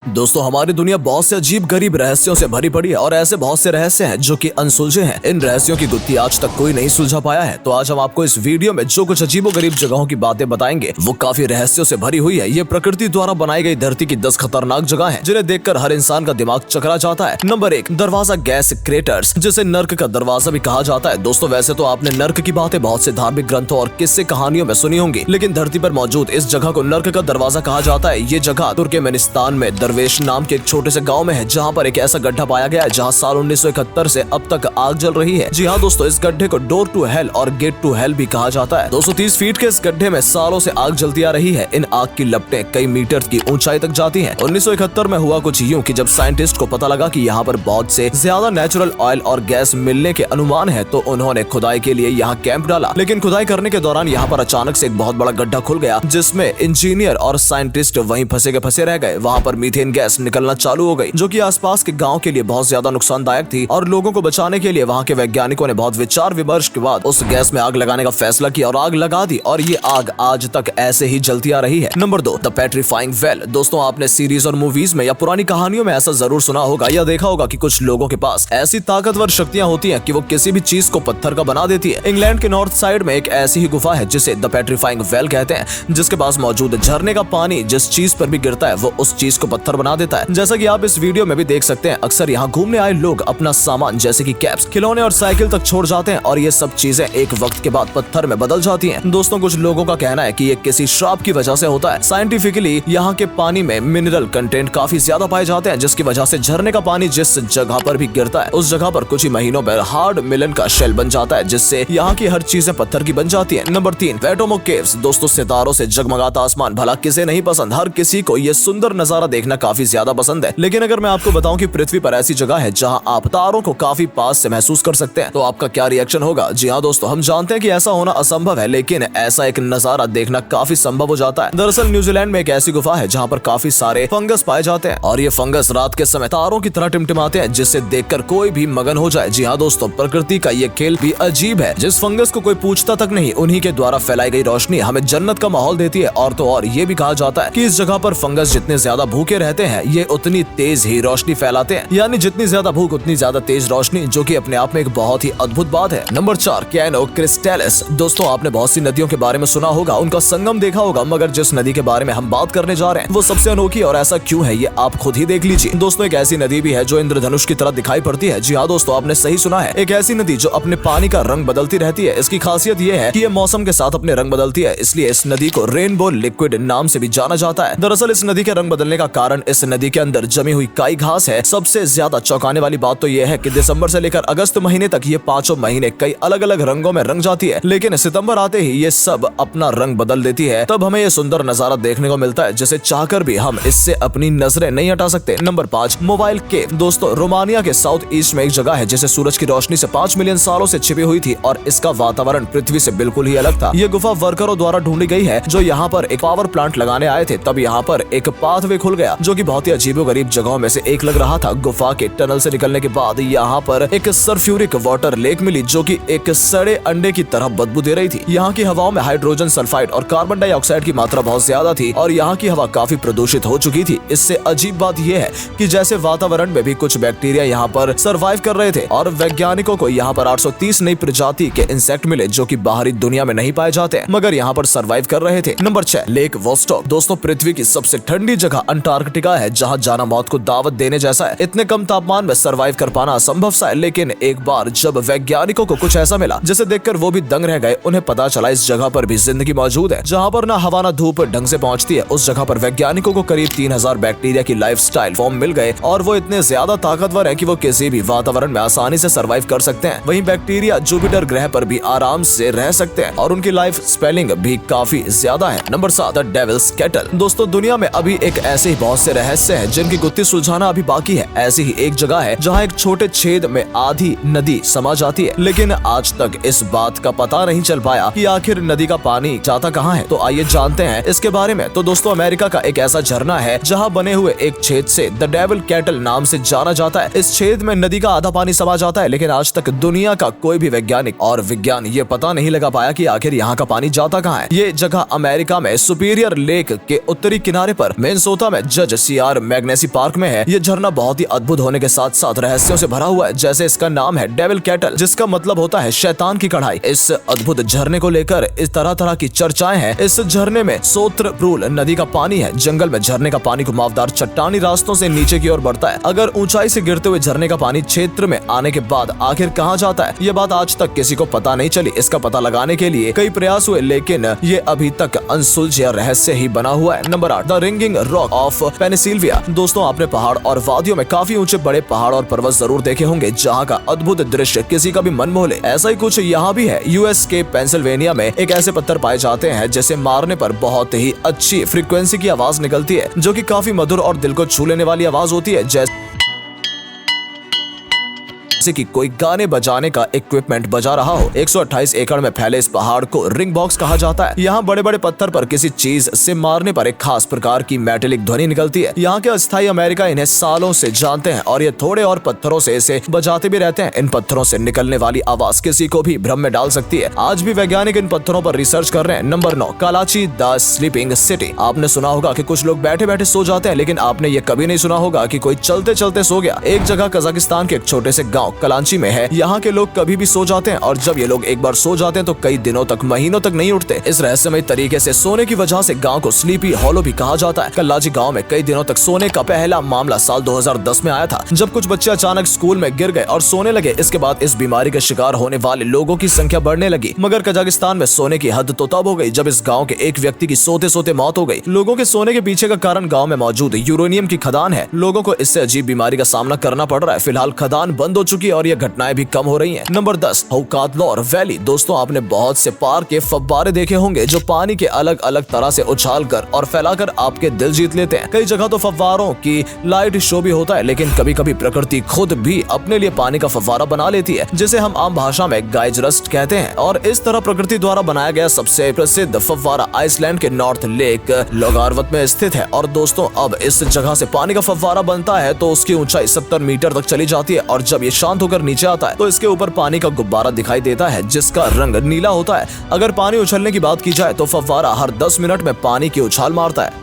दोस्तों हमारी दुनिया बहुत से अजीब गरीब रहस्यों से भरी पड़ी है और ऐसे बहुत से रहस्य हैं जो कि अनसुलझे हैं। इन रहस्यों की गुत्थी आज तक कोई नहीं सुलझा पाया है। तो आज हम आपको इस वीडियो में जो कुछ अजीबो गरीब जगहों की बातें बताएंगे वो काफी रहस्यों से भरी हुई है। ये प्रकृति द्वारा बनाई गई धरती की 10 खतरनाक जगह है जिन्हें देखकर हर इंसान का दिमाग चकरा जाता है। नंबर 1, दरवाजा गैस क्रेटर्स, जिसे नर्क का दरवाजा भी कहा जाता है। दोस्तों वैसे तो आपने नर्क की बातें बहुत से धार्मिक ग्रंथों और किस्से कहानियों में सुनी होंगी, लेकिन धरती पर मौजूद इस जगह को नर्क का दरवाजा कहा जाता है। ये जगह तुर्कमेनिस्तान में दरवेश नाम के छोटे से गांव में है, जहां पर एक ऐसा गड्ढा पाया गया है जहां साल 1971 से अब तक आग जल रही है। जी हाँ दोस्तों, इस गड्ढे को डोर टू हेल और गेट टू हेल भी कहा जाता है। 230 फीट के इस गड्ढे में सालों से आग जलती आ रही है। इन आग की लपटें कई मीटर की ऊंचाई तक जाती हैं। 1971 में हुआ कुछ यूं कि जब साइंटिस्ट को पता लगा कि यहाँ पर बहुत से ज्यादा नेचुरल ऑयल और गैस मिलने के अनुमान है, तो उन्होंने खुदाई के लिए यहाँ कैंप डाला। लेकिन खुदाई करने के दौरान यहाँ पर अचानक से एक बहुत बड़ा गड्ढा खुल गया, जिसमें इंजीनियर और साइंटिस्ट वहीं फंसे के फंसे रह गए। वहाँ पर मीथेन गैस निकलना चालू हो गई, जो कि आसपास के गांव के लिए बहुत ज्यादा नुकसानदायक थी। और लोगों को बचाने के लिए वहां के वैज्ञानिकों ने बहुत विचार विमर्श के बाद उस गैस में आग लगाने का फैसला किया और आग लगा दी, और ये आग आज तक ऐसे ही जलती आ रही है। Number 2, the petrifying well. दोस्तों आपने सीरीज और मूवीज में या पुरानी कहानियों में ऐसा जरूर सुना होगा या देखा होगा कि कुछ लोगों के पास ऐसी ताकतवर शक्तियां होती हैं कि वो किसी भी चीज को पत्थर का बना देती है। इंग्लैंड के नॉर्थ साइड में एक ऐसी ही गुफा है जिसे द पेट्रीफाइंग वेल कहते हैं, जिसके पास मौजूद झरने का पानी जिस चीज पर भी गिरता है वो उस चीज को पत्थर बना देता है। जैसा कि आप इस वीडियो में भी देख सकते हैं, अक्सर यहाँ घूमने आए लोग अपना सामान जैसे कि कैप्स, खिलौने और साइकिल तक छोड़ जाते हैं, और ये सब चीजें एक वक्त के बाद पत्थर में बदल जाती हैं। दोस्तों कुछ लोगों का कहना है कि ये किसी श्राप की वजह से होता है। साइंटिफिकली यहाँ के पानी में मिनरल कंटेंट काफी ज्यादा पाए जाते हैं, जिसकी वजह से झरने का पानी जिस जगह पर भी गिरता है उस जगह पर कुछ ही महीनों में हार्ड मिलन का शेल बन जाता है, जिससे यहाँ की हर चीजें पत्थर की बन जाती है। Number 3, वेटोमो caves. दोस्तों सितारों से जगमगाता आसमान भला किसे नहीं पसंद। हर किसी को ये सुंदर नजारा देखना काफी ज्यादा पसंद है। लेकिन अगर मैं आपको बताऊं कि पृथ्वी पर ऐसी जगह है जहां आप तारों को काफी पास से महसूस कर सकते हैं, तो आपका क्या रिएक्शन होगा? जी हाँ दोस्तों, हम जानते हैं कि ऐसा होना असंभव है, लेकिन ऐसा एक नजारा देखना काफी संभव हो जाता है। दरअसल न्यूजीलैंड में एक ऐसी गुफा है जहां पर काफी सारे फंगस पाए जाते हैं, और ये फंगस रात के समय तारों की तरह टिमटिमाते हैं, जिससे देखकर कोई भी मगन हो जाए। जी हाँ दोस्तों, प्रकृति का ये खेल भी अजीब है। जिस फंगस को कोई पूछता तक नहीं, उन्हीं के द्वारा फैलाई गई रोशनी हमें जन्नत का माहौल देती है। और तो और ये भी कहा जाता है कि इस जगह पर फंगस जितने ज्यादा भूखे रहते हैं, ये उतनी तेज ही रोशनी फैलाते हैं। यानी जितनी ज्यादा भूख उतनी ज्यादा तेज रोशनी, जो कि अपने आप में एक बहुत ही अद्भुत बात है। Number 4, Cano Cristales. दोस्तों आपने बहुत सी नदियों के बारे में सुना होगा, उनका संगम देखा होगा, मगर जिस नदी के बारे में हम बात करने जा रहे हैं वो सबसे अनोखी, और ऐसा क्यों है ये आप खुद ही देख लीजिए। दोस्तों एक ऐसी नदी भी है जो इंद्रधनुष की तरह दिखाई पड़ती है। जी हाँ दोस्तों, आपने सही सुना है, एक ऐसी नदी जो अपने पानी का रंग बदलती रहती है। इसकी खासियत ये है कि ये मौसम के साथ अपने रंग बदलती है, इसलिए इस नदी को रेनबो लिक्विड नाम से भी जाना जाता है। दरअसल इस नदी के रंग बदलने का कारण इस नदी के अंदर जमी हुई काई घास है। सबसे ज्यादा चौंकाने वाली बात तो यह है कि दिसंबर से लेकर अगस्त महीने तक ये पांचों महीने कई अलग अलग रंगों में रंग जाती है, लेकिन सितंबर आते ही ये सब अपना रंग बदल देती है। तब हमें ये सुंदर नजारा देखने को मिलता है, जिसे चाहकर भी हम इससे अपनी नजरें नहीं हटा सकते। नंबर 5, मोबाइल केव। दोस्तों रोमानिया के साउथ ईस्ट में एक जगह है जिसे सूरज की रोशनी से 5 मिलियन सालों से छिपी हुई थी, और इसका वातावरण पृथ्वी से बिल्कुल ही अलग था। ये गुफा वर्करों द्वारा ढूंढी गई है जो यहाँ पर एक पावर प्लांट लगाने आए थे। तब यहाँ पर एक पाथवे खुल गया, जो कि बहुत ही अजीबोगरीब जगहों में से एक लग रहा था। गुफा के टनल से निकलने के बाद यहाँ पर एक सल्फ्यूरिक वाटर लेक मिली, जो कि एक सड़े अंडे की तरह बदबू दे रही थी। यहाँ की हवाओं में हाइड्रोजन सल्फाइड और कार्बन डाइऑक्साइड की मात्रा बहुत ज्यादा थी, और यहाँ की हवा काफी प्रदूषित हो चुकी थी। इससे अजीब बात यह है कि जैसे वातावरण में भी कुछ बैक्टीरिया यहाँ पर सर्वाइव कर रहे थे, और वैज्ञानिकों को यहाँ पर 830 नई प्रजाति के इंसेक्ट मिले, जो कि बाहरी दुनिया में नहीं पाए जाते हैं, मगर यहाँ पर सर्वाइव कर रहे थे। Number 6, lake Vostok. दोस्तों पृथ्वी की सबसे ठंडी जगह अंटार्कटिका है, जहाँ जाना मौत को दावत देने जैसा है। इतने कम तापमान में सर्वाइव कर पाना असंभव सा है, लेकिन एक बार जब वैज्ञानिकों को कुछ ऐसा मिला जिसे देखकर वो भी दंग रह गए। उन्हें पता चला इस जगह पर भी जिंदगी मौजूद है, जहाँ पर ना हवा ना धूप ढंग से पहुँचती है। उस जगह पर वैज्ञानिकों को करीब 3000 बैक्टीरिया की लाइफस्टाइल फॉर्म मिल गए, और वो इतने ज्यादा ताकतवर है कि वो किसी भी वातावरण में आसानी से सर्वाइव कर सकते हैं। वहीं बैक्टीरिया जुपिटर ग्रह पर भी आराम से रह सकते हैं, और उनकी लाइफ स्पेलिंग भी काफी ज्यादा है। Number 7, the devil's kettle. दोस्तों दुनिया में अभी एक ऐसे ही बहुत से रहस्य हैं जिनकी गुत्थी सुलझाना अभी बाकी है। ऐसी ही एक जगह है जहाँ एक छोटे छेद में आधी नदी समा जाती है, लेकिन आज तक इस बात का पता नहीं चल पाया कि आखिर नदी का पानी जाता कहाँ है। तो आइए जानते हैं इसके बारे में। तो दोस्तों अमेरिका का एक ऐसा झरना है जहाँ बने हुए एक छेद से द डेविल केटल नाम से जाना जाता है। इस छेद में नदी का आधा पानी समा जाता है, लेकिन आज तक दुनिया का कोई भी वैज्ञानिक और विज्ञान ये पता नहीं लगा पाया कि आखिर यहाँ का पानी जाता कहाँ है। ये जगह अमेरिका में सुपीरियर लेक के उत्तरी किनारे पर मिनेसोटा में जज जॉर्ज सीआर मैग्नेसी पार्क में है। ये झरना बहुत ही अद्भुत होने के साथ साथ रहस्यों से भरा हुआ है, जैसे इसका नाम है डेविल कैटल, जिसका मतलब होता है शैतान की कढ़ाई। इस अद्भुत झरने को लेकर इस तरह की चर्चाएं हैं। इस झरने में सोत्रप्रूल नदी का पानी है। जंगल में झरने का पानी घुमावदार चट्टानी रास्तों से नीचे की ओर बढ़ता है। अगर ऊंचाई से गिरते हुए झरने का पानी क्षेत्र में आने के बाद आखिर कहां जाता है, ये बात आज तक किसी को पता नहीं चली। इसका पता लगाने के लिए कई प्रयास हुए, लेकिन ये अभी तक अनसुलझा रहस्य ही बना हुआ है। Number 8, the ringing rock of Pennsylvania. दोस्तों, आपने पहाड़ और वादियों में काफी ऊंचे बड़े पहाड़ और पर्वत जरूर देखे होंगे, जहाँ का अद्भुत दृश्य किसी का भी मन मोह ले। ऐसा ही कुछ यहाँ भी है। यूएस के पेंसिल्वेनिया में एक ऐसे पत्थर पाए जाते हैं जिसे मारने पर बहुत ही अच्छी फ्रीक्वेंसी की आवाज निकलती है, जो कि काफी मधुर और दिल को छू लेने वाली आवाज होती है, जैसे कि कोई गाने बजाने का इक्विपमेंट बजा रहा हो। 128 एकड़ में फैले इस पहाड़ को रिंग बॉक्स कहा जाता है। यहाँ बड़े बड़े पत्थर पर किसी चीज से मारने पर एक खास प्रकार की मेटेलिक ध्वनि निकलती है। यहाँ के अस्थायी अमेरिका इन्हें सालों से जानते हैं और ये थोड़े और पत्थरों से इसे बजाते भी रहते हैं। इन पत्थरों से निकलने वाली आवाज किसी को भी भ्रम में डाल सकती है। आज भी वैज्ञानिक इन पत्थरों पर रिसर्च कर रहे हैं। Number 9, Kalachi the sleeping city. आपने सुना होगा कि कुछ लोग बैठे बैठे सो जाते हैं, लेकिन आपने ये कभी नहीं सुना होगा कि कोई चलते चलते सो गया। एक जगह कजाकिस्तान के एक छोटे से गाँव कलांची में है। यहाँ के लोग कभी भी सो जाते हैं और जब ये लोग एक बार सो जाते हैं तो कई दिनों तक, महीनों तक नहीं उठते। इस रहस्यमय तरीके से सोने की वजह से गांव को स्लीपी हॉलो भी कहा जाता है। कल्लाची गांव में कई दिनों तक सोने का पहला मामला साल 2010 में आया था, जब कुछ बच्चे अचानक स्कूल में गिर गए और सोने लगे। इसके बाद इस बीमारी के शिकार होने वाले लोगों की संख्या बढ़ने लगी। मगर कजाकिस्तान में सोने की हद तो तब हो गई जब इस गाँव के एक व्यक्ति की सोते सोते मौत हो गई। लोगों के सोने के पीछे का कारण गाँव में मौजूद यूरेनियम की खदान है। लोगों को इससे अजीब बीमारी का सामना करना पड़ रहा है। फिलहाल खदान बंद हो चुकी है और ये घटनाएं भी कम हो रही हैं। नंबर 10, हौकातलौर वैली। दोस्तों, आपने बहुत से पार्क के फव्वारे देखे होंगे जो पानी के अलग अलग तरह से उछालकर और फैलाकर आपके दिल जीत लेते हैं। कई जगह तो फव्वारों की लाइट शो भी होता है, लेकिन कभी कभी प्रकृति खुद भी अपने लिए पानी का फव्वारा बना लेती है, जिसे हम आम भाषा में गाइजरस्ट कहते हैं। और इस तरह प्रकृति द्वारा बनाया गया सबसे प्रसिद्ध फव्वारा आइसलैंड के नॉर्थ लेक लोगारवत में स्थित है। और दोस्तों, अब इस जगह से पानी का फव्वारा बनता है तो उसकी ऊंचाई 70 मीटर तक चली जाती है और जब ये शांत होकर नीचे आता है तो इसके ऊपर पानी का गुब्बारा दिखाई देता है, जिसका रंग नीला होता है। अगर पानी उछलने की बात की जाए तो फव्वारा हर 10 मिनट में पानी की उछाल मारता है।